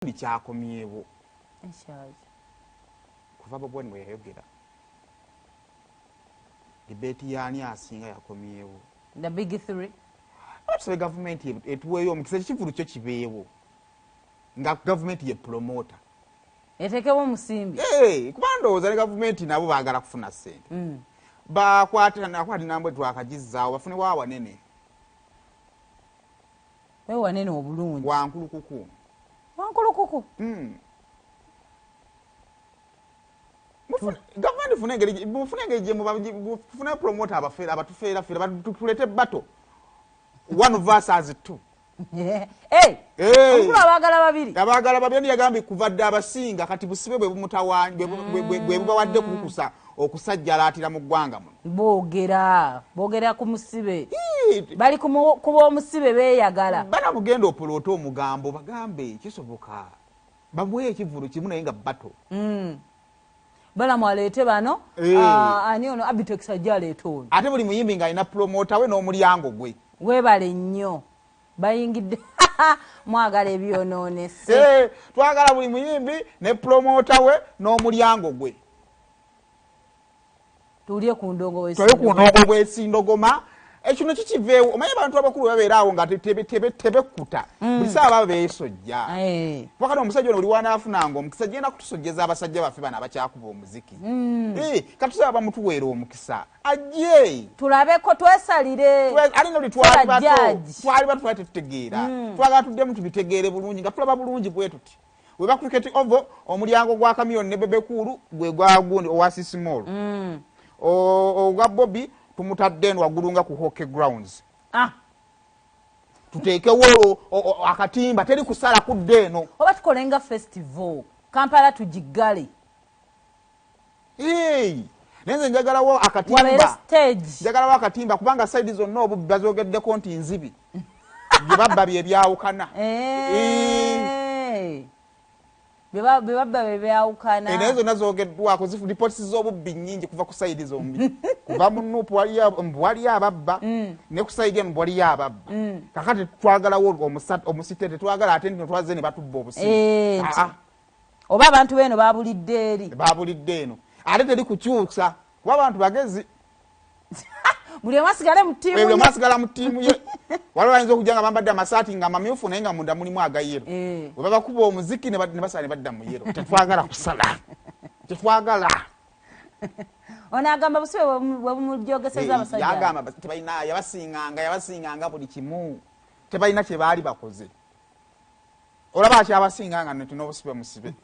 kyakomyewo kuva Bobi bwe yayogera debate yani asinga yakomyewo the big three absolutely government etuweyo omukisa kivulu kyo kibeewo nga government ye promoter etekewo musimbi kubandooza ne government nabo baagala kufuna ssente bakwata nambwe twakagizaawo bafune wa wanene wanene obulungi wankulukuku government fune engeri gye promoter abatufeera batulete bato one versus two omukulu abagala babiri yagambye kuvadde abasinga kati busibe bwe bumutawanyi bwe bubawadde kukusa okusajja alaatira mu ggwanga muno boogera ku musibe bali kuba omusibe beeyagala bana mugenda opolota omugambo bagambe kisoboka bamuwe ekivulu kimu naye nga bato bala mwaleete bano ani ono abitex ajja aleete ono ate buli muyimbi ng'alina promota we n'omulyango gwe weebale nnyo bayingidde mwagala ebyonoonese twagala buli muyimbi ne promota we n'omulyango gwe tulye ku ndongo w'esindogoma ekino kikiveewo omanyi abantu abakulu babeeraawo nga tebekkuta buli saa baba beesojja wakati omusajja ono buli wanaafunanga omukisa genda kutusojjeza abasajja baffe bano abakyakuba omuziki katusaba bamutuweera omukisa ajje tulabeko twesalire alina oli twali batwala tetutegeera twagala tuddemu tubitegeere bulungi nga tulaba bulungi bwe tuti weba cricket ovo omulyango gwa Chameleone ne Bebe Cool gwe gwagundi Oasis Mall ogwa Bobi tumutadde eno wagulunga ku hockey grounds tuteekewo akatimba teri kusala kudde eno oba tukolenga festival Kampala tugigale nenze njagalawo akatimba kubanga side zonna obubbi bazogeddeko nti nzibi bye babba bye byawukana bebabba bebyawukana enezo nazogeddwako zifu reports z'obubbi nnyingi kuva ku side zombi kuva mu Nuupu wali ababba ne ku side eno wali ababba kakati twagalawo omusite tetwagala ate nno twaze ne batubba obusibe oba abantu beno babulidde eno ate teri kukyusa kuba abantu bagezi buli omu asigale mu ttiimu ye waliwo ayinza okujja nga bambadde amasaati nga mamyufu naye nga munda mulimu agayero bwe babakuba omuziki ne basala ne badda mu yero tetwagala kusala tetwagala ono agamba busibe bwe bumujogeseza abasajja yagamba tebalina yabasinganga buli kimu tebalina kye baali bakoze olaba akyabasinganga netuna obusibe musibe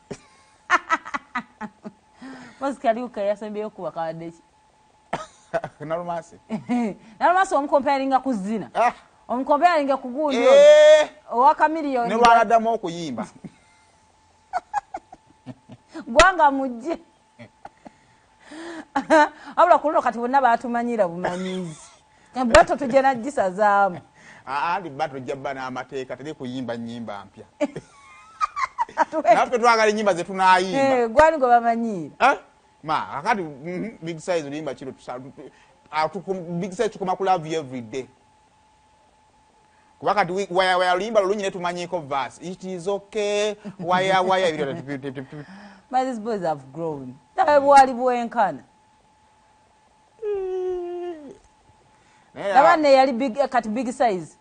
Mosikaliuka yasembyeyo kuba kawaddeki Nalumasi omukomparinga ku zina omukomparinga ku gundi owa Chameleone ne lwaladdamu okuyimba gwanga mujje abula ku luno kati bonna baatumanyira bumanyizi bato tujja nagisazaamu andi bato jjabba n'amateeka teri kuyimba nnyimba mpya naffe twagala ennyimba ze tunaayimba gwani gwe bamanyiira akati big size limba kiro big size tukoma ku love you every day wakati waya limba lulunyi ne tumanyiko verse it is okay waya but these boys have grown bwali bwenkana nabanne yali big size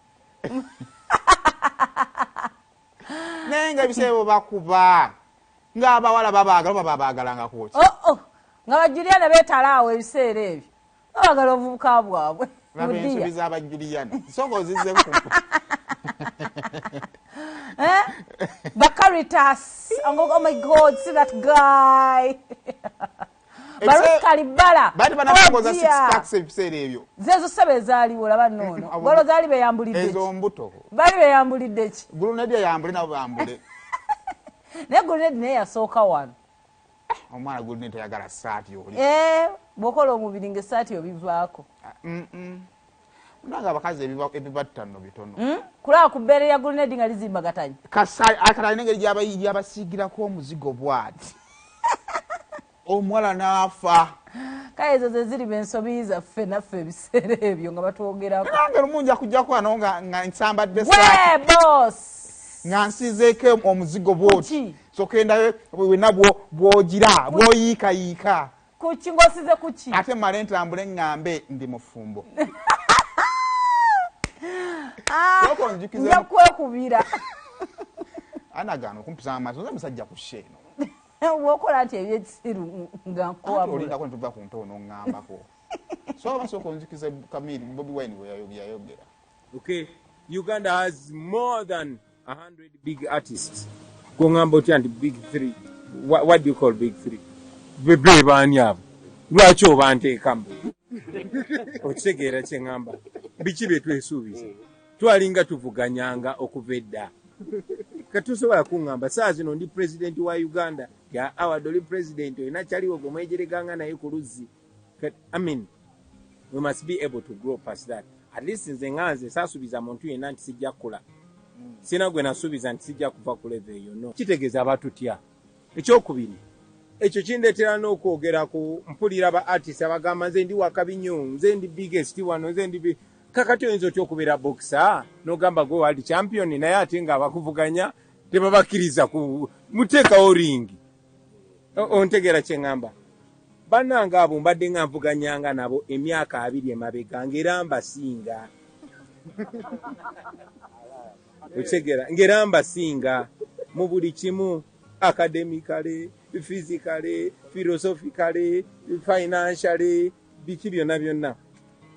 nenga bisebo bakuba ng'abawala babaagala kwoki nga bajuliana beetalaawo ebiseera ebyo babagala obuvubuka bwabwe babensubiza abajuliana songa ozizzeku Bacaritas oh my god see that guy Barut Kalibala bati banakoza 6 packs ebiseera ebyo zezo sebe ezaaliwo laba nnono golo zaali beyambulidde ezo mbuto bali beyambulidde ki gulunedi yambule nabo bambule ne gulunedi naye yasooka wano omwana gulunedi yagala saati oli bwokola omubiri ng'essaati obivaako nanga abakazi ebibatta nno bitono kulaba ku bbeere ya gulunedi nga lizimbagatanye akatali n'engeri gy'abasiigirako omuzigo bw'ati omuwala n'afa kale ezo ze ziri bensobi zaffe naffe ebiseera ebyo nga batwogerako nange lumungi akujjako wano nga nsambadde boss nga nsizeeko omuzigo bwoti sokenda wena bwogira bwoyiikayiika kuki ng'osize kuki ate male ntambule ŋŋambe ndi mufumbo nja kwekubira anagaana okumpisa amaaso nze musajja ku sheeno wokola nti ebyekisiru nga nkuwabulako ntuva ku ntoono ŋŋambako so basooka onzikize Kamiri Bobi Wine bwe yayogera. Okay, Uganda has more than 100 big artists. Kungamba oti and big three. What do you call big three? Bebe bani abo. Lwaki obanteekamu? Okitegeera kye ngamba. Biki bye twesuubiza. Twalinga tuvuganyanga okuva edda. Katusobola kungamba saa zino ndi president wa Uganda ya awadoli president oyina kyaliwo gwe mwejereganga naye ku luzzi. I mean, we must be able to grow past that. At least nze nganze saasuubiza muntu yenna nti sijja kukula. Sina gwe nasuubiza nti sijja kuva ku level eyo no. Kitegeeza abatutya. Ekyokubiri. Ekyo kindeetera n'okwogera ku mpulira ba artist abagamba nze ndi wakabi nnyo, nze ndi biggest wano, nze ndi kakati oyinza otya okubeera boxer n'ogamba gwe world champion naye ate nga abakuvuganya tebabakkiriza ku muteekawo ringi. Ontegeera kye ngamba. Bannanga abo mbadde nga nvuganyanga nabo emyaka 2 emabega ngera mbasinga. Otegera ngera mbasinga mu buli kimu, academically, physically, philosophically, financially, biki byonna.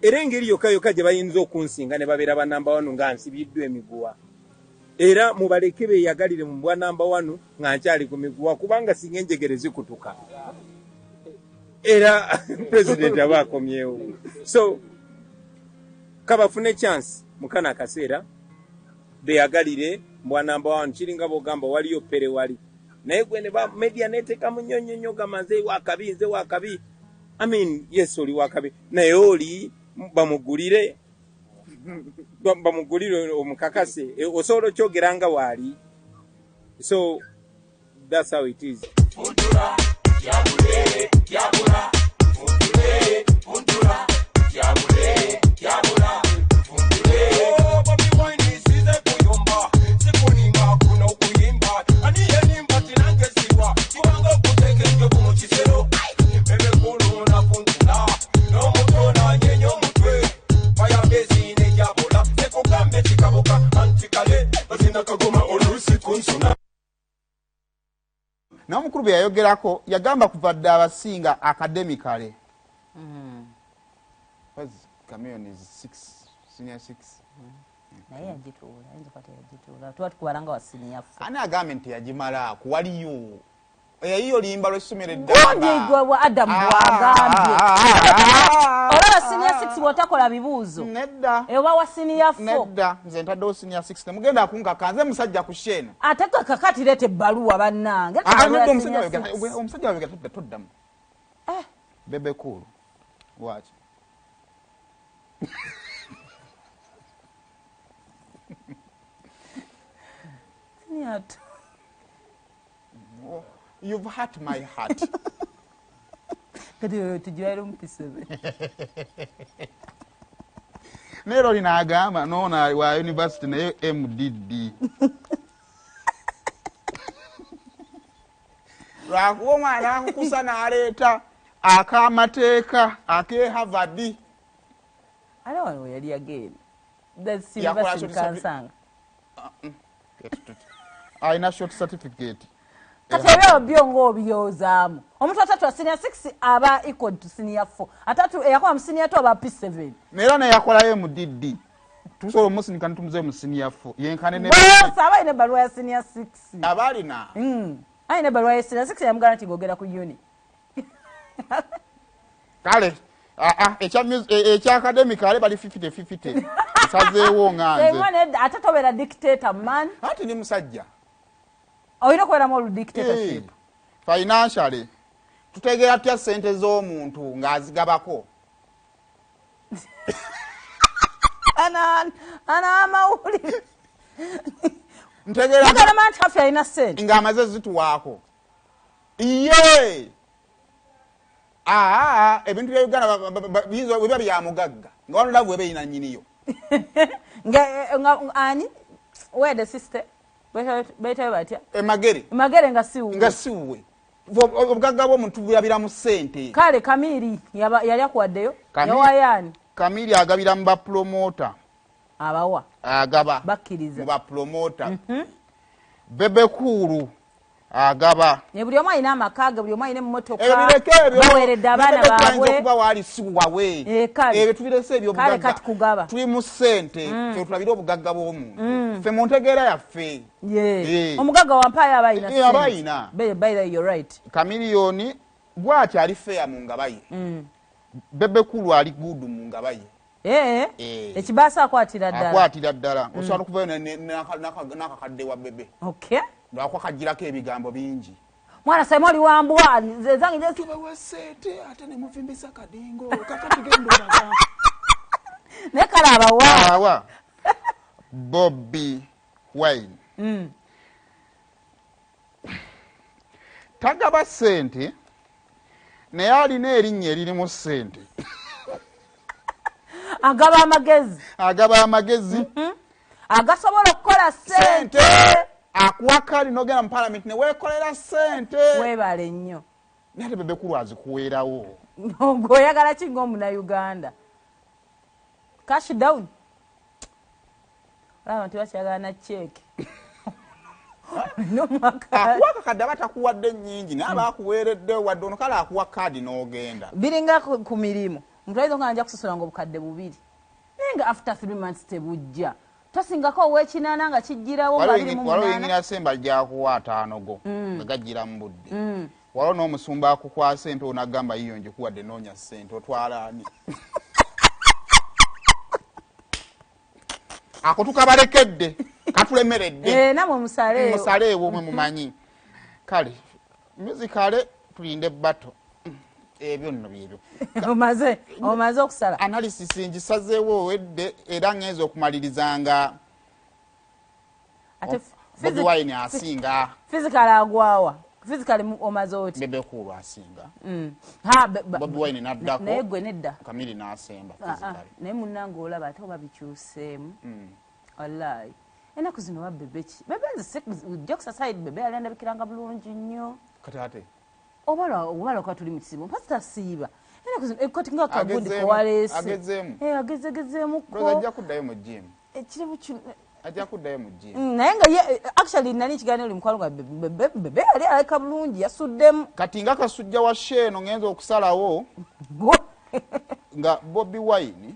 Era engeri yokka gye bayinza okunsinga ne babeera ba number 1 nga nsibiddwa emiguwa. Era mubaleke beeyagalire mu bwa number 1 nga nkyali ku miguwa kubanga singa enjegere zikutuka. Era president abakomyewo. So kabafune chance mukana kaseera beyagalire mbwa number 1 kiringa bogamba waliyo pere wali naye gwe ne ba media neteka munyonyonyo gamanze wakabi nze wakabi. I mean yes oli wakabi naye oli bamugulire omukakase osobola kyogeranga wali. So that's how it is. Yabule, yabula, fundule, fundula, yabule, yabula, fundule. Oh, Bobi Wine size kuyomba, sikuninga kuna ukuyimba, aniye nimba tinange siwa, kiwanga kutekenje kumukisero. Bebe Cool na fundula, no muto na nyenyo mutwe, maya bezi ne yabula, sekugambe chikabuka, antikale, bazina kagoma olusi kunsuna. Na mukuru bye yayogerako yagamba kuva dda abasinga academically. Chameleone is 6 senior 6. Naye yagituula ayinza kwata yagituula tuba tukubalanga wa senior 4. Ani agambe nti yagimala kuwaliyo eyiyo limba lw'essomero eddala ng'igwe wa Adam bw'agambye olaba senior 6 bw'otakola bibuuzo nedda ewa wa senior 4 nedda nze ntaddewo senior 6 temugenda akunkaka nze musajja ku sheena ate kakati leeta ebbaluwa bannange omusajja wabega toddamu Bebe Cool waki you've hurt my heart. Nero linagamba nona wa university nayo MDD. Lwakuwa mwana kukusana aleta akamateeka ake Harvard. I don't know where again. That's university kansanga. Aina short certificate. Katebyo byongo obyozaamu. Omuntu atatu wa senior 6 aba equal to senior 4. Atatu eyakola senior 2 aba P7. Nera na yakola MDD. Tusobola omusinika ntumuze mu senior 4. Yenkane ne aba ine baluwa ya senior 6. Abali na. Aine baluwa ya senior 6 yamugana nti gogera ku uni. Kale echa academic ale bali 50-50. Sazeewo nganze. Semone atatobera dictator man. Ati ni musajja. Oyina kwera mu dictatorship. Financially. Tutegera tya sente z'omuntu ngazigabako. Ana mauli. Ntegera ngala mantu afya ina sente. Ngamaze zituwaako. Iye. Ebintu bya Uganda bizo bwe bya mugagga. Ngawano lavu ebe ina nyiniyo. Ani? Where the sister? bayitayo batya emagere nga siwe obugagga bw'omuntu bulabira mu ssente kale Kamiri yali akuwaddeyo yawayaani Kamiri agabira mu bapromota abawa agaba bakkiriza mu bapromota Bebe Cool agaba buli omu alina amaka buli omu alina emmotoka baweeredde abaana baabwe okuba waali siwawe ebyo tubirese ebyobugagga tuli mu ssente kyo tulabire obugagga bw'omuntu ffe mu ntegeera yaffe omugagga wampaayo aba alina Chameleone bw'ati ali fair mu ngabaye Bebe Cool ali good mu ngabaye ekibaasa akwatira ddala osobola okuvayo n'akakadde wa Bebe lwakwakagirako ebigambo bingi mwana saimu oli wambwa zange tubawa ssente ate ne muvimbisa kadingo kakatugenda olaga naye kale abawa Bobi Wine tagaba ssente naye alina erinnya eririmu ssente agaba amagezi agasobola okukola ssente akuwa kali nogenda mu parliament ne weekolera ssente weebale nnyo naye ate Bebe Cool azikuweerawo ng'oyagala ki ng'omunauganda cash down abantu bakyagala na cheeke akuwa kakadde aba takuwadde nnyingi naye aba akuweeredde wadde ono kale akuwa kaadi n'ogenda biringa ku mirimu omuntu ayinza okugamba nja kususula nga obukadde 2 naye nga after 3 months tebujja tosingako ow'ekinaana nga kijjirawo nga biri mu waliwo yingina semba lyakuwa 5 go nga gajjira mu budde waliwo n'omusumba akukwasa ente onagamba yiyo njikuwadde noonya ssente otwala ani ako tukabalekedde katulemeredde namwe musaleewo mwe mumanyi kale musicale tulinde bato ebyo nno byebyo omaze okusala analysis ngisazeewo wedde era ngenza okumalirizanga Bobi Wine asinga physical agwawa physical omaze oti Bebe Cool asinga Bobi Wine naddako naye gwe nedda Kamiri n'asemba naye munnange olaba ate oba bikyuseemu wallahi enaku zino wa Bebe ki Bebe nze jokes aside Bebe yali andabikiranga bulungi nnyo kati ate obala kwa tuli mu kisibo mpasa siiba enaku zino ekoti nga kagundi kowaleese agezegezeemu ko ajja kuddayo mu gym ekiribu kino ajja kuddayo mu gym naye nga actually nani ikiganiro oli mukwano gwa Bebe yali alabika bulungi yasuddemu kati nga kasujja wa sheeno ngenza okusalawo nga Bobi Wine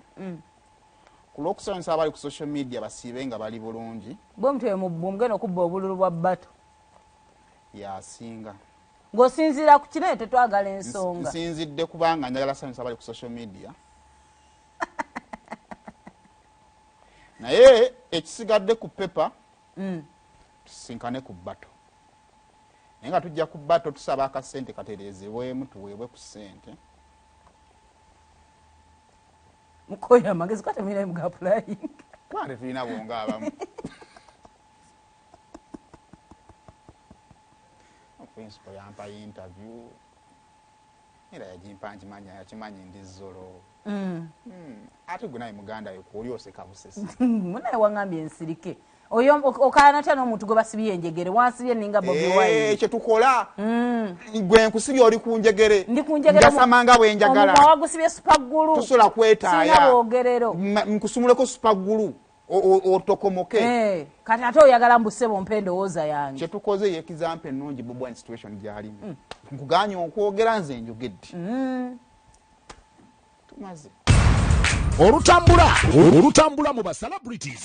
ku lw'okusanyusa abali ku social media basiibe nga bali bulungi bwe mutwe mugenda okubba obululu bwa bato yasinga ng'osinziira ku kino tetwagala ensonga nsinzidde kubanga njagala sanyusa abali ku social media naye ekisigadde ku pepa tusinkane ku bato naye nga tujja ku bato tusaba akasente katereezebwemu tuweebwe ku ssente mukoya amagezi katemira mu applying kwande tulina bonga abamu principal yampa interview era yagimpa yakimanyi ndi zolo ate gwe naye muganda yo kuoli oseka busesi munaye wangambye ensirike oyo okala natya n'omuntu gwe basibye enjegere wansibye ninga Bobi Wine ekyo tukola gwe nkusibye oli ku njegere ndasamanga bwenjagala omumwa wagusibye supagulu tusola kwetaaya sina bwogerero nkusumuleko supagulu otokomoke kati ate oyagala mbusebo mpendowooza yange kyetukoze yekizampa ennungi Bobi Wine situation gyalimu nkuganya okwogera nze njogedde tumaze olutambula mu ba celebrities